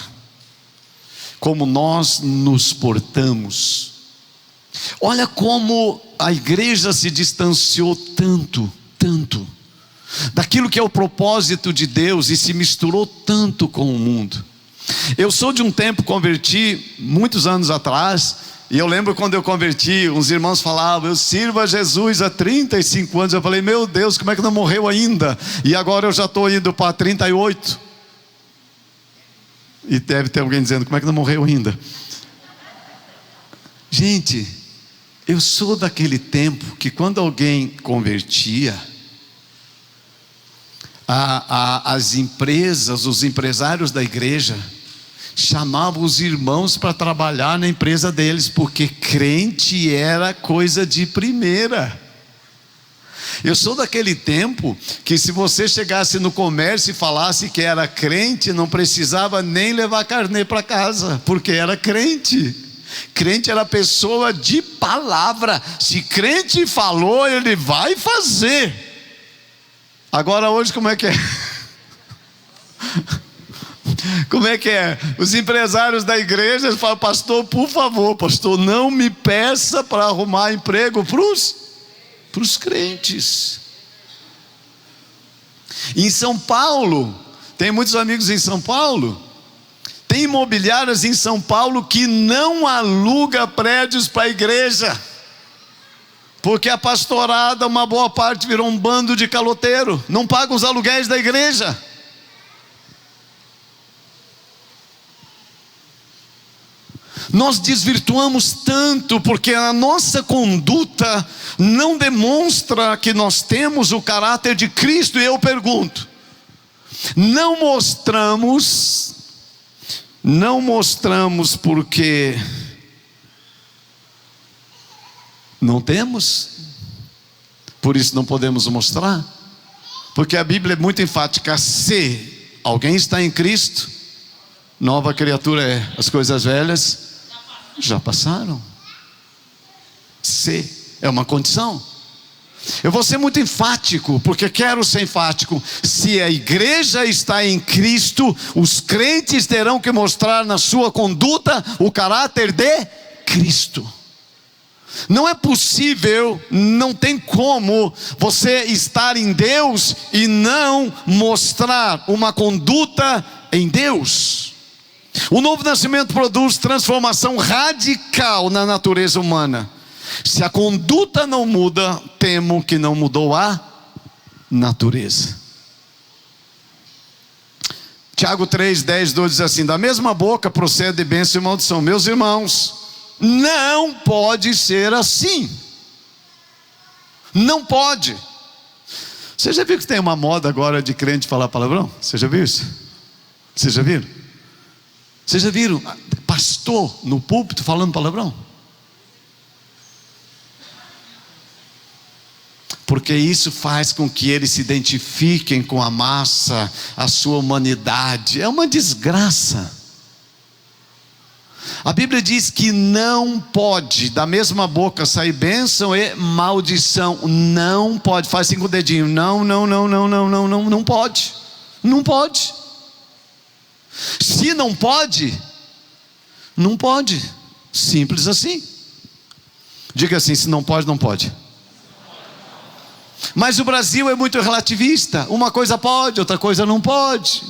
como nós nos portamos. Olha como a igreja se distanciou tanto daquilo que é o propósito de Deus e se misturou tanto com o mundo. Eu sou de um tempo, converti muitos anos atrás, e eu lembro quando eu converti, uns irmãos falavam: eu sirvo a Jesus há 35 anos. Eu falei: meu Deus, como é que não morreu ainda? E agora eu já estou indo para 38. E deve ter alguém dizendo: como é que não morreu ainda? Gente, eu sou daquele tempo que quando alguém convertia, as empresas, os empresários da igreja chamavam os irmãos para trabalhar na empresa deles, porque crente era coisa de primeira. Eu sou daquele tempo que se você chegasse no comércio e falasse que era crente, não precisava nem levar carnê para casa, porque era crente. Crente era pessoa de palavra. Se crente falou, ele vai fazer. Agora hoje como é que é? Como é que é? Os empresários da igreja falam: pastor, por favor, pastor, não me peça para arrumar emprego para os crentes. Em São Paulo, tem muitos amigos em São Paulo. Tem imobiliárias em São Paulo que não aluga prédios para a igreja, porque a pastorada, uma boa parte, virou um bando de caloteiro, não paga os aluguéis da igreja. Nós desvirtuamos tanto porque a nossa conduta não demonstra que nós temos o caráter de Cristo. E eu pergunto, não mostramos porque não temos? Por isso não podemos mostrar? Porque a Bíblia é muito enfática: se alguém está em Cristo, nova criatura é. As coisas velhas já passaram. Se é uma condição. Eu vou ser muito enfático, porque quero ser enfático. Se a igreja está em Cristo, os crentes terão que mostrar na sua conduta o caráter de Cristo. Não é possível, não tem como você estar em Deus e não mostrar uma conduta em Deus. O novo nascimento produz transformação radical na natureza humana. Se a conduta não muda, temo que não mudou a natureza. Tiago 3, 10, 12 diz assim: da mesma boca procede bênção e maldição. Meus irmãos, não pode ser assim. Não pode. Você já viu que tem uma moda agora de crente falar palavrão? Você já viu isso? Vocês já viram? Vocês já viram pastor no púlpito falando palavrão? Porque isso faz com que eles se identifiquem com a massa, a sua humanidade. É uma desgraça. A Bíblia diz que não pode da mesma boca sair bênção e maldição. Não pode. Faz 5 dedinhos. Não pode. Não pode. Se não pode, não pode. Simples assim. Diga assim: se não pode, não pode. Mas o Brasil é muito relativista. Uma coisa pode, outra coisa não pode.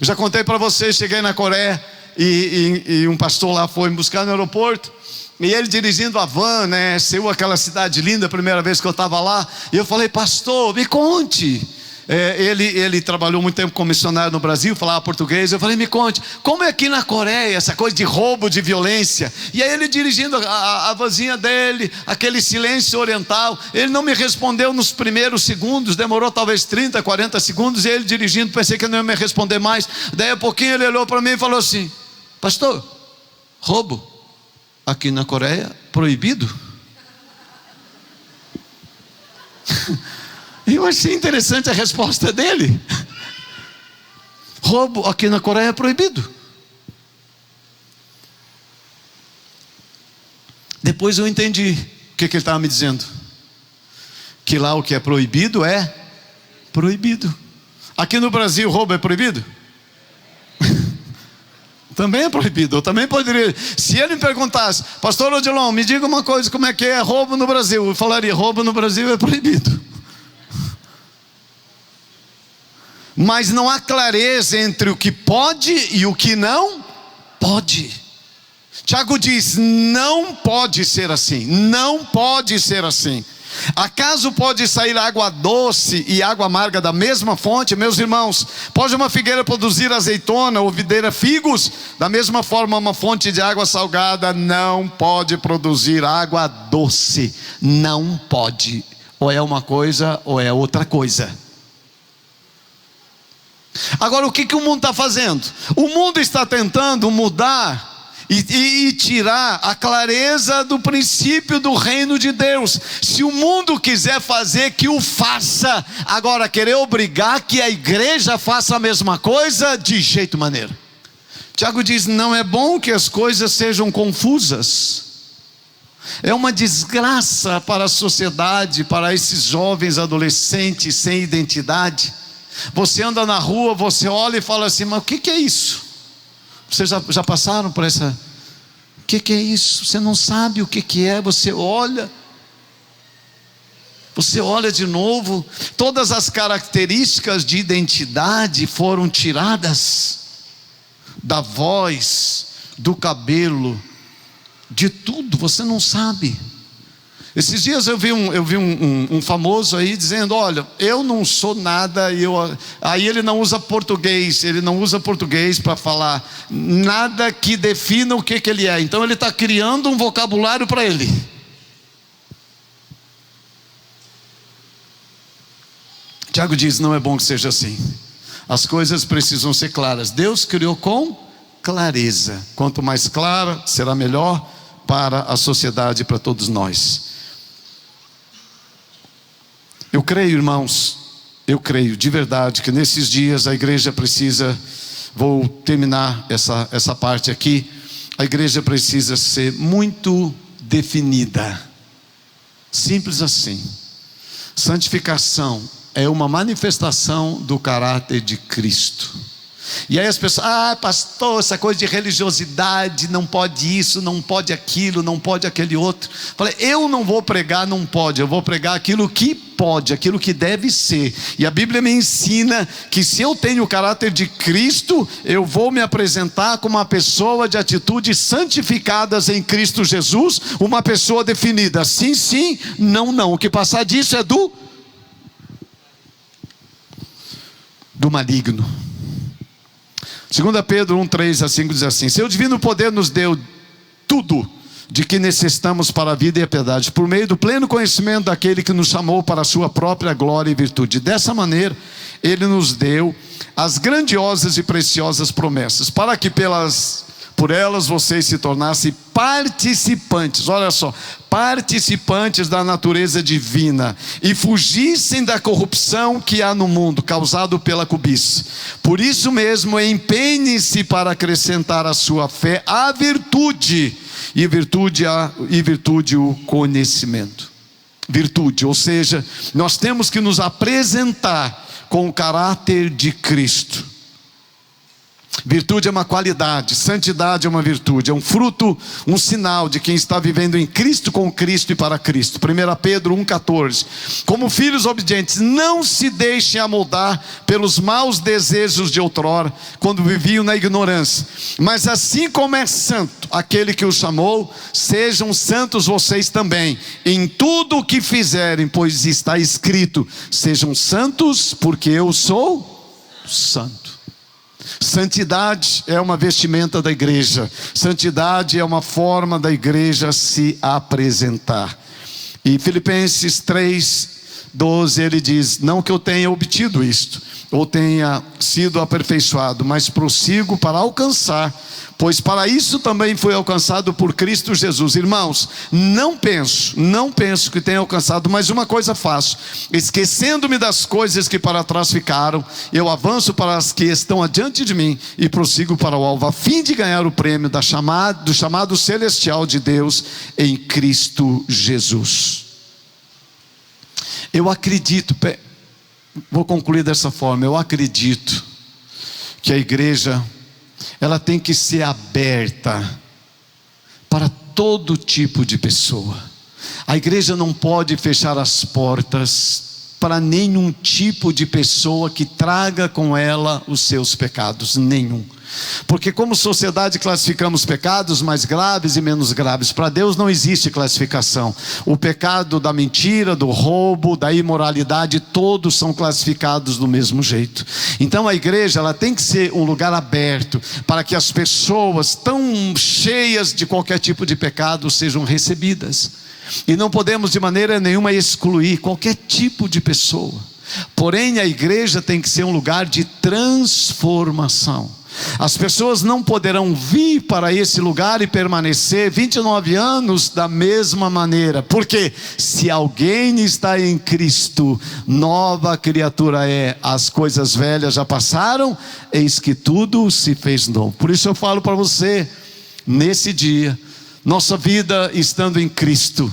Eu já contei para vocês, cheguei na Coreia e um pastor lá foi me buscar no aeroporto. E ele dirigindo a van, né? Seul, aquela cidade linda, a primeira vez que eu estava lá. E eu falei: pastor, me conte. Ele trabalhou muito tempo como missionário no Brasil, falava português. Eu falei: me conte, como é aqui na Coreia, essa coisa de roubo, de violência? E aí ele dirigindo a vanzinha dele, aquele silêncio oriental. Ele não me respondeu nos primeiros segundos, demorou talvez 30, 40 segundos. E ele dirigindo, pensei que ele não ia me responder mais. Daí a pouquinho ele olhou para mim e falou assim: pastor, roubo aqui na Coreia proibido? Eu achei interessante a resposta dele. Roubo aqui na Coreia é proibido. Depois eu entendi o que ele estava me dizendo. Que lá o que é proibido é proibido. Aqui no Brasil roubo é proibido? Também é proibido. Eu também poderia. Se ele me perguntasse: pastor Odilon, me diga uma coisa, como é que é roubo no Brasil? Eu falaria: roubo no Brasil é proibido. Mas não há clareza entre o que pode e o que não pode. Tiago diz: não pode ser assim. Não pode ser assim. Acaso pode sair água doce e água amarga da mesma fonte? Meus irmãos, pode uma figueira produzir azeitona ou videira figos? Da mesma forma, uma fonte de água salgada não pode produzir água doce. Não pode. Ou é uma coisa ou é outra coisa. Agora, o que o mundo está fazendo? O mundo está tentando mudar e tirar a clareza do princípio do reino de Deus. Se o mundo quiser fazer, que o faça. Agora, querer obrigar que a igreja faça a mesma coisa, de jeito maneiro. Tiago diz: não é bom que as coisas sejam confusas. É uma desgraça para a sociedade, para esses jovens adolescentes sem identidade. Você anda na rua, você olha e fala assim: mas o que é isso? Vocês já passaram por essa? O que é isso? Você não sabe o que é. Você olha de novo. Todas as características de identidade foram tiradas. Da voz, do cabelo, de tudo. Você não sabe. Esses dias eu vi um famoso aí dizendo: olha, eu não sou nada. Aí ele não usa português para falar nada que defina o que ele é. Então ele está criando um vocabulário para ele. Tiago diz: não é bom que seja assim. As coisas precisam ser claras. Deus criou com clareza. Quanto mais clara, será melhor para a sociedade e para todos nós. Eu creio, irmãos, eu creio de verdade que nesses dias a igreja precisa, vou terminar essa parte aqui, a igreja precisa ser muito definida. Simples assim. Santificação é uma manifestação do caráter de Cristo. E aí as pessoas: pastor, essa coisa de religiosidade, não pode isso, não pode aquilo, não pode aquele outro. Falei: eu não vou pregar não pode, eu vou pregar aquilo que pode, aquilo que deve ser. E a Bíblia me ensina que se eu tenho o caráter de Cristo, eu vou me apresentar como uma pessoa de atitudes santificadas em Cristo Jesus, uma pessoa definida, sim, sim, não, não. O que passar disso é do maligno. 2 Pedro 1:3-5 diz assim: seu divino poder nos deu tudo de que necessitamos para a vida e a piedade, por meio do pleno conhecimento daquele que nos chamou para a sua própria glória e virtude. Dessa maneira ele nos deu as grandiosas e preciosas promessas, para que por elas vocês se tornassem participantes, olha só, participantes da natureza divina, e fugissem da corrupção que há no mundo, causado pela cobiça. Por isso mesmo, empenhem-se para acrescentar à sua fé a virtude, e virtude o conhecimento. Virtude, ou seja, nós temos que nos apresentar com o caráter de Cristo. Virtude é uma qualidade, santidade é uma virtude, é um fruto, um sinal de quem está vivendo em Cristo, com Cristo e para Cristo. 1 Pedro 1,14: como filhos obedientes, não se deixem amoldar pelos maus desejos de outrora, quando viviam na ignorância, mas assim como é santo aquele que os chamou, sejam santos vocês também, em tudo o que fizerem, pois está escrito: sejam santos, porque eu sou santo. Santidade é uma vestimenta da igreja. Santidade é uma forma da igreja se apresentar. E Filipenses 3:12 ele diz: não que eu tenha obtido isto, ou tenha sido aperfeiçoado, mas prossigo para alcançar, pois para isso também fui alcançado por Cristo Jesus. Irmãos, não penso que tenha alcançado, mas uma coisa faço: esquecendo-me das coisas que para trás ficaram, eu avanço para as que estão adiante de mim, e prossigo para o alvo, a fim de ganhar o prêmio do chamado celestial de Deus em Cristo Jesus. Eu acredito, vou concluir dessa forma, eu acredito que a igreja, ela tem que ser aberta para todo tipo de pessoa. A igreja não pode fechar as portas para nenhum tipo de pessoa que traga com ela os seus pecados, nenhum. Porque como sociedade classificamos pecados mais graves e menos graves. Para Deus não existe classificação. O pecado da mentira, do roubo, da imoralidade, todos são classificados do mesmo jeito. Então a igreja, ela tem que ser um lugar aberto para que as pessoas tão cheias de qualquer tipo de pecado sejam recebidas. E não podemos de maneira nenhuma excluir qualquer tipo de pessoa. Porém a igreja tem que ser um lugar de transformação. As pessoas não poderão vir para esse lugar e permanecer 29 anos da mesma maneira. Porque se alguém está em Cristo, nova criatura é. As coisas velhas já passaram, eis que tudo se fez novo. Por isso eu falo para você, nesse dia, nossa vida estando em Cristo,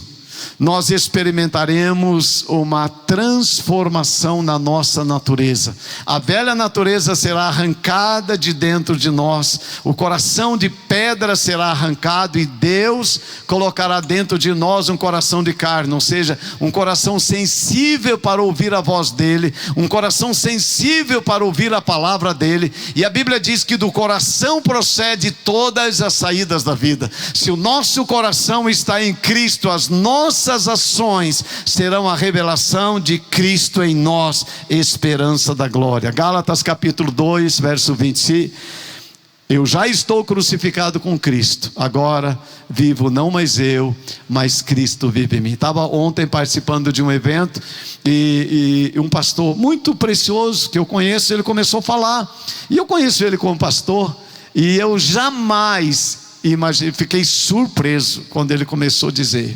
nós experimentaremos uma transformação na nossa natureza. A velha natureza será arrancada de dentro de nós, o coração de pedra será arrancado, e Deus colocará dentro de nós um coração de carne, ou seja, um coração sensível para ouvir a voz dele, um coração sensível para ouvir a palavra dele. E a Bíblia diz que do coração procede todas as saídas da vida. Se o nosso coração está em Cristo, as nossas nossas ações serão a revelação de Cristo em nós, esperança da glória. Gálatas capítulo 2, verso 25. Eu já estou crucificado com Cristo, agora vivo não mais eu, mas Cristo vive em mim. Estava ontem participando de um evento e um pastor muito precioso que eu conheço, ele começou a falar, e eu conheço ele como pastor, e eu jamais imaginei, fiquei surpreso quando ele começou a dizer,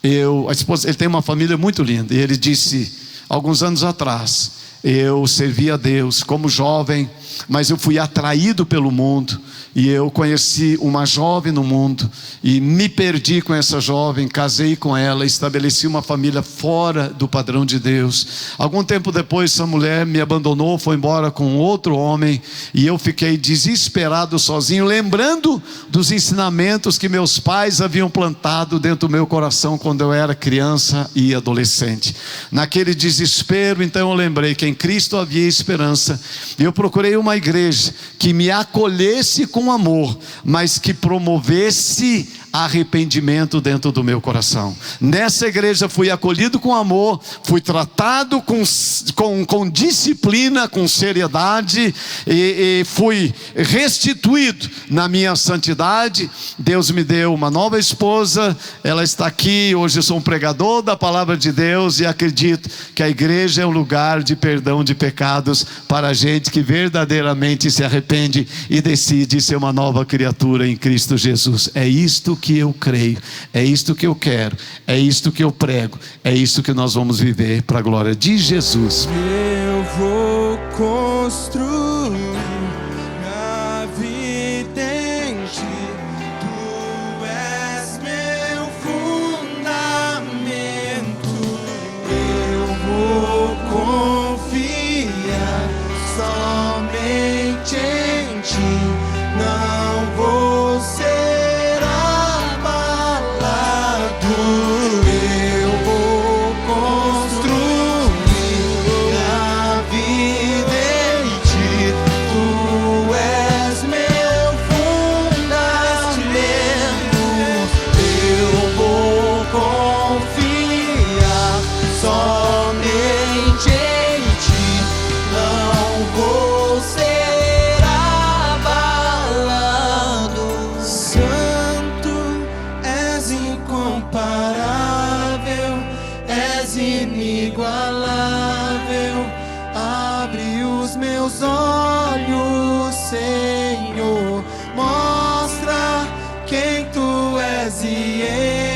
ele tem uma família muito linda, e ele disse, alguns anos atrás, eu servi a Deus como jovem, mas eu fui atraído pelo mundo, e eu conheci uma jovem no mundo, e me perdi com essa jovem, casei com ela, estabeleci uma família fora do padrão de Deus. Algum tempo depois essa mulher me abandonou, foi embora com outro homem, e eu fiquei desesperado sozinho, lembrando dos ensinamentos que meus pais haviam plantado dentro do meu coração quando eu era criança e adolescente. Naquele desespero, então eu lembrei que em Cristo havia esperança, e eu procurei uma igreja que me acolhesse com amor, mas que promovesse arrependimento dentro do meu coração. Nessa igreja fui acolhido com amor, fui tratado com disciplina, com seriedade, e fui restituído na minha santidade. Deus me deu uma nova esposa, ela está aqui, hoje eu sou um pregador da palavra de Deus, e acredito que a igreja é um lugar de perdão de pecados para a gente que verdadeiramente se arrepende e decide ser uma nova criatura em Cristo Jesus. É isto que eu creio, é isto que eu quero, é isto que eu prego, é isto que nós vamos viver para a glória de Jesus. Eu vou construir minha vida em ti, tu és meu fundamento. Eu vou confiar somente em ti, não vou ser inigualável. Abre os meus olhos, Senhor, mostra quem tu és e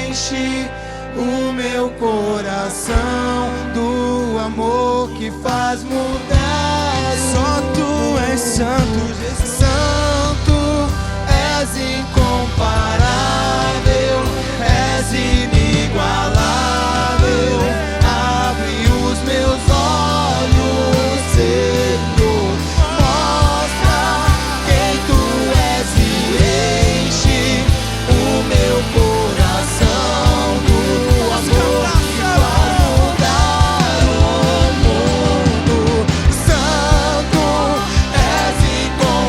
enche o meu coração do amor que faz mudar. Só tu és santo, Jesus. Santo, és incomparável, és inigualável. Meus olhos, Senhor, mostra quem tu és e enche o meu coração do amor que vai mudar o mundo. Santo, és incomparável.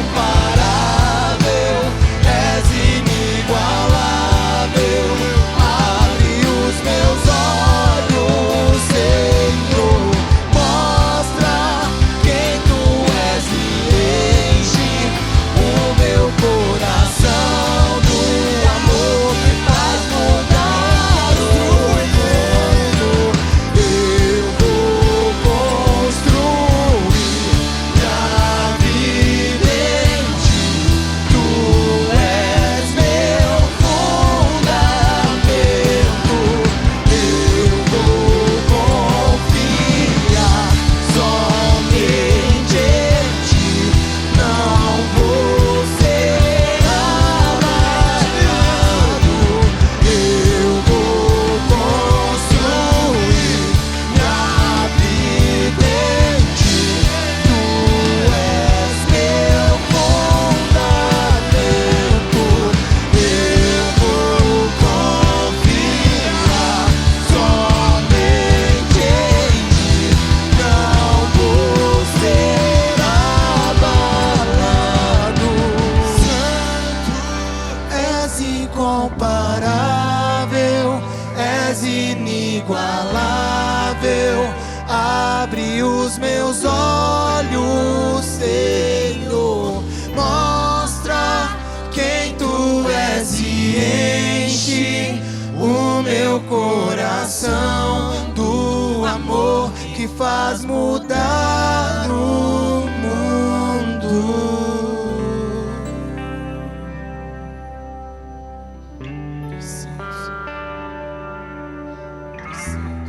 enche o meu coração do amor que faz mudar o mundo. Sim.